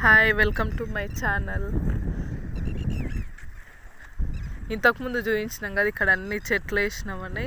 Hi, welcome to my channel. ఇంతకుముందు చూపించినాం కదా, ఇక్కడ అన్ని చెట్లు వేసినామని.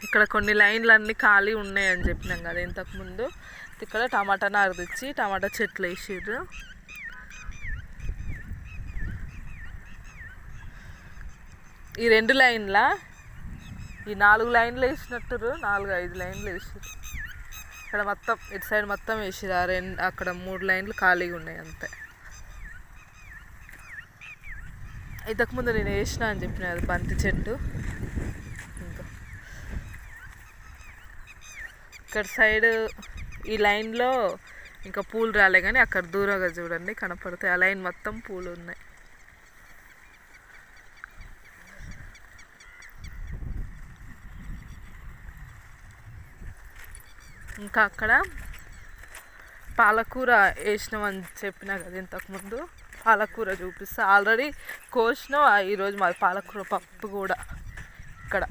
ఇక్కడ కొన్ని లైన్లు అన్నీ ఖాళీ ఉన్నాయని చెప్పినాం కదా ఇంతకుముందు. ఇక్కడ టమాటా నారు తెచ్చి టమాటా చెట్లు వేసిర్రు. ఈ 2 లైన్ల ఈ 4 లైన్లు వేసినట్టురు, 4-5 లైన్లు వేసిర్రు. ఇక్కడ మొత్తం ఇటు సైడ్ మొత్తం వేసిరు. అక్కడ 3 లైన్లు ఖాళీగా ఉన్నాయి అంతే. ఇంతకుముందు నేను వేసిన అని చెప్పిన అది బంతి చెట్టు. ఇంకా ఇక్కడ సైడ్ ఈ లైన్లో ఇంకా పూలు రాలే, కానీ అక్కడ దూరంగా చూడండి కనపడతాయి. ఆ లైన్ మొత్తం పూలు ఉన్నాయి. ఇంకా అక్కడ పాలకూర వేసినామని చెప్పినా కదా ఇంతకుముందు. పాలకూర చూపిస్తా. ఆల్రెడీ కోసినాం. ఈరోజు మాది పాలకూర పప్పు కూడా. ఇక్కడ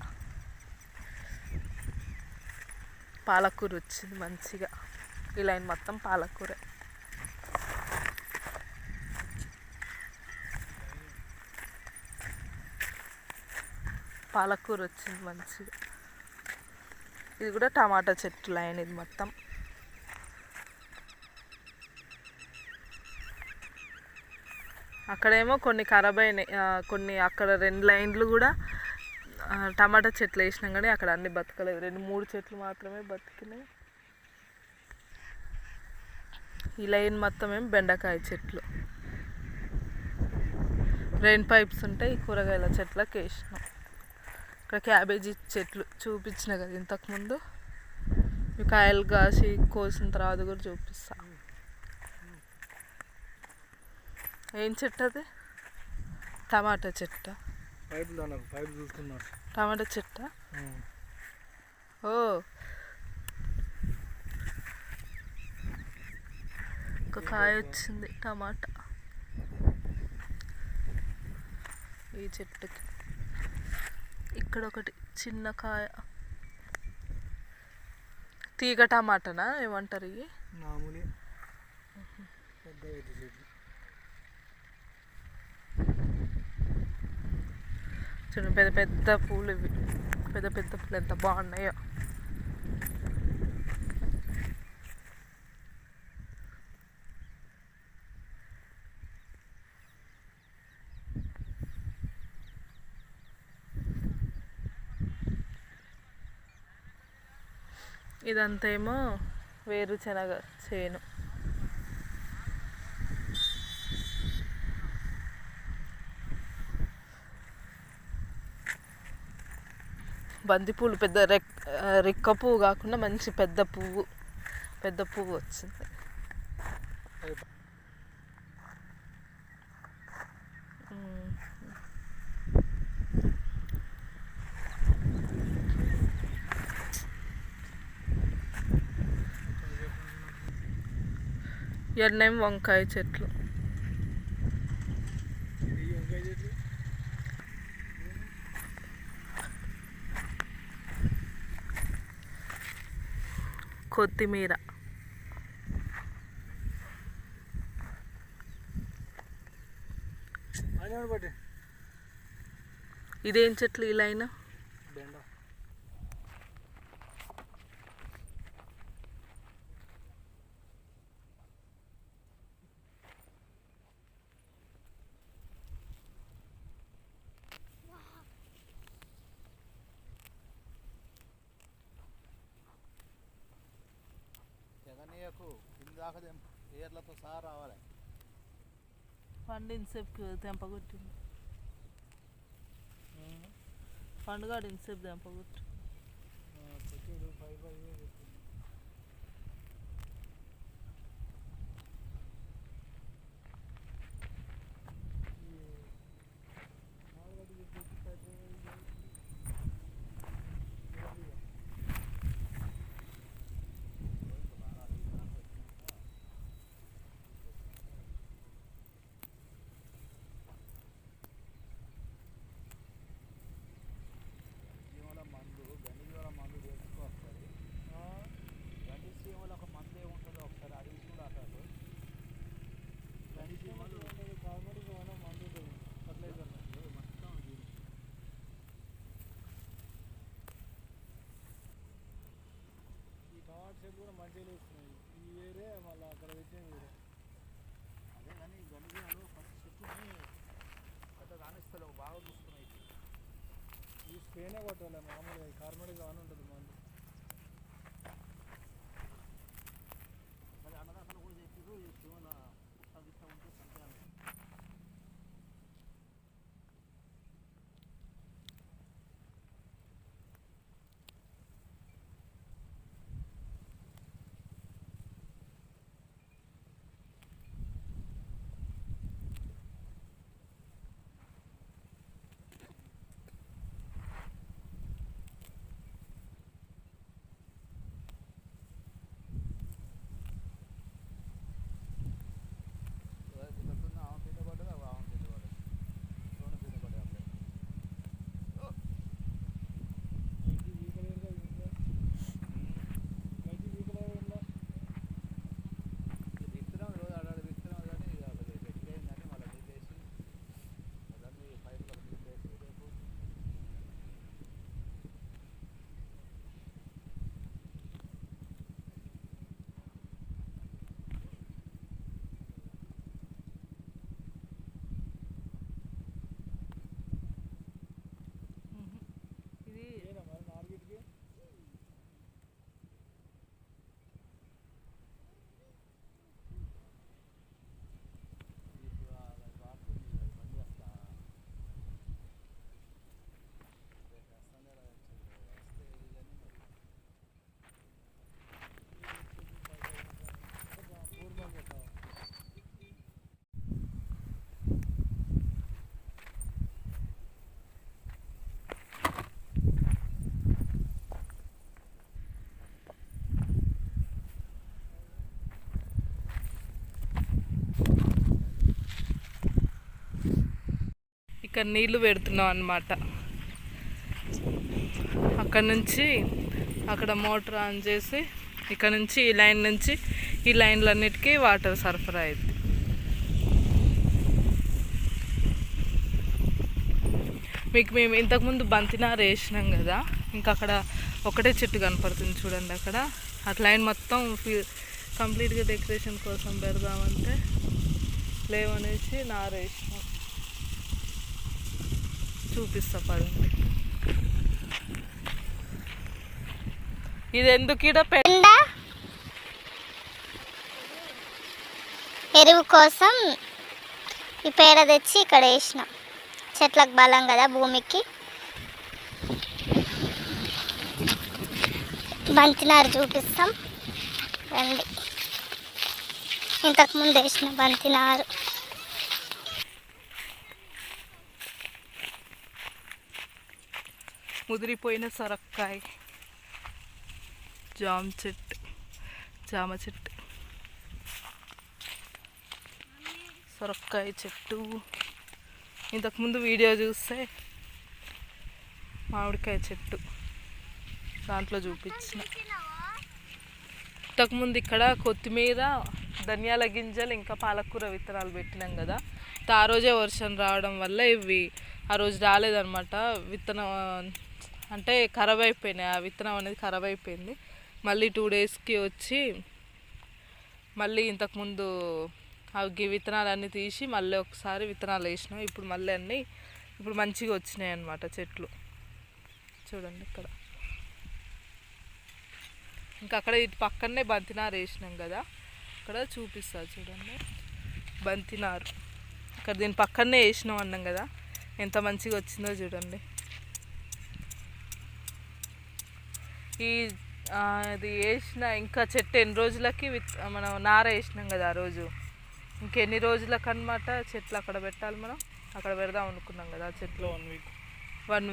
పాలకూర వచ్చింది మంచిగా. ఈ లైన్ మొత్తం పాలకూర. పాలకూర వచ్చింది మంచిగా. ఇది కూడా టమాటా చెట్టు లైన్. ఇది మొత్తం అక్కడేమో కొన్ని ఖరాబ్ అయినాయి, కొన్ని అక్కడ 2 లైన్లు కూడా టమాటా చెట్లు వేసినాం, కానీ అక్కడ అన్ని బతకలేదు. 2-3 చెట్లు మాత్రమే బతికినాయి. ఈ లైన్ మొత్తం ఏమో బెండకాయ చెట్లు. రెయిన్ పైప్స్ ఉంటాయి. ఈ కూరగాయల చెట్లకు వేసినాం. ఇక్కడ క్యాబేజీ చెట్లు చూపించిన కదా ఇంతకుముందు. ఈ కాయలు కాసి కోసిన తర్వాత కూడా చూపిస్తా. ఏం చెట్టు అది? టమాటా చెట్టు. టమాటా చెట్టు. ఓ, ఒక కాయ వచ్చింది టమాటా ఈ చెట్టుకి. ఇక్కడ ఒకటి చిన్న కాయ. తీగ టమాటానా ఏమంటారు ఇవి? చూడండి, పెద్ద పెద్ద పూలు ఇవి. పెద్ద పెద్ద పూలు ఎంత బాగున్నాయో. ఇదంతా ఏమో వేరుశనగ చేను. బంతిపూలు పెద్ద రెక్క పువ్వు కాకుండా మంచి పెద్ద పువ్వు వచ్చింది. ఎన్నేం వంకాయ చెట్లు. కొత్తిమీర. ఇదేం చెట్లు ఈ లైన్? ఏర్లతో సహా రావాలి. పండు ఇన్సేపు తెంపగొట్టింది. పండుగ ఇన్సేపు తెంపగొట్టి మందు గనిజోల మందు తెచ్చుకొస్తుంది. అదే కానీ గనుజాలు ఫస్ట్ చెట్టుని పెద్ద కానిస్తలేవు బాగా చూస్తున్నాయి. ఈ స్ప్రేనే కొట్టాలి మామూలుగా కార్బోనేట్ కానీ ఉంటుంది మందు. మరి అన్నదాతలు కూడా చెప్పారు ఈ శివన పుట్ట ఉంటే సంతానం. ఇక్కడ నీళ్లు పెడుతున్నాం అన్నమాట. అక్కడ నుంచి అక్కడ మోటార్ ఆన్ చేసి ఇక్కడ నుంచి ఈ లైన్ నుంచి ఈ లైన్లన్నిటికీ వాటర్ సరఫరా అయింది. మీకు మేము ఇంతకుముందు బంతినారు వేసినాం కదా, ఇంకా అక్కడ ఒకటే చెట్టు కనపడుతుంది చూడండి. అక్కడ అట్లా లైన్ మొత్తం కంప్లీట్గా డెకరేషన్ కోసం పెడదామంటే లేవనేసి నారు వేసినాం. చూపిస్తా పదండి. ఇది ఎందుకు ఎరువు కోసం ఈ పేడ తెచ్చి ఇక్కడ వేసినాం. చెట్లకు బలం కదా భూమికి. బంతినారు చూపిస్తాం రండి. ఇంతకుముందు వేసిన బంతినారు. ముదిరిపోయిన సొరకాయ, జామ చెట్టు, సొరకాయ చెట్టు. ఇంతకుముందు వీడియో చూస్తే మామిడికాయ చెట్టు దాంట్లో చూపించిన. ఇంతకుముందు ఇక్కడ కొత్తిమీర, ధనియాల గింజలు, ఇంకా పాలకూర విత్తనాలు పెట్టినాం కదా. ఆ రోజే వర్షం రావడం వల్ల ఇవి ఆ రోజు రాలేదన్నమాట. విత్తనం అంటే ఖరాబ్ అయిపోయినాయి. ఆ విత్తనం అనేది ఖరాబ్ అయిపోయింది. మళ్ళీ 2 డేస్కి వచ్చి మళ్ళీ ఇంతకుముందు అవి విత్తనాలన్నీ తీసి మళ్ళీ ఒకసారి విత్తనాలు వేసినాం. ఇప్పుడు మళ్ళీ అన్నీ ఇప్పుడు మంచిగా వచ్చినాయి అన్నమాట చెట్లు. చూడండి ఇక్కడ. ఇంకా అక్కడ ఇటు పక్కనే బంతినారు వేసినాం కదా, అక్కడ చూపిస్తా చూడండి. బంతినారు ఇక్కడ దీని పక్కనే వేసినాం అన్నాం కదా, ఎంత మంచిగా వచ్చిందో చూడండి. ఇది వేసిన ఇంకా చెట్టు ఎన్ని రోజులకి మనం నార వేసినాం కదా ఆ రోజు, ఇంకెన్ని రోజులకు అన్నమాట చెట్లు అక్కడ పెట్టాలి. మనం అక్కడ పెడదాం అనుకున్నాం కదా చెట్లు. 1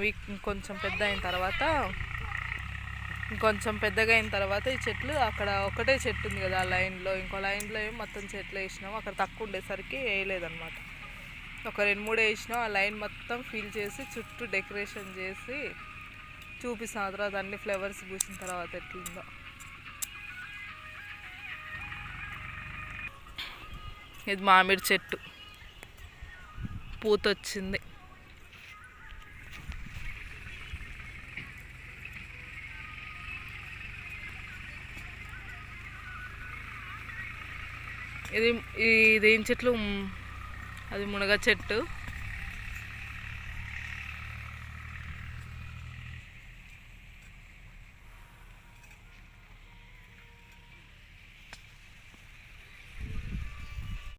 వీక్ ఇంకొంచెం పెద్ద అయిన తర్వాత, ఈ చెట్లు అక్కడ ఒకటే చెట్టు ఉంది కదా ఆ లైన్లో, ఇంకో లైన్లో ఏమో మొత్తం చెట్లు వేసినాం. అక్కడ తక్కువ ఉండేసరికి వేయలేదన్నమాట. ఒక 2-3 వేసినాం. ఆ లైన్ మొత్తం ఫిల్ చేసి చుట్టూ డెకరేషన్ చేసి చూపిస్తాను. తర్వాత అన్ని ఫ్లవర్స్ పూసిన తర్వాత ఎట్లుందో. ఇది మామిడి చెట్టు పూత వచ్చింది. ఇది ఇదేం చెట్లు అది మునగ చెట్టు.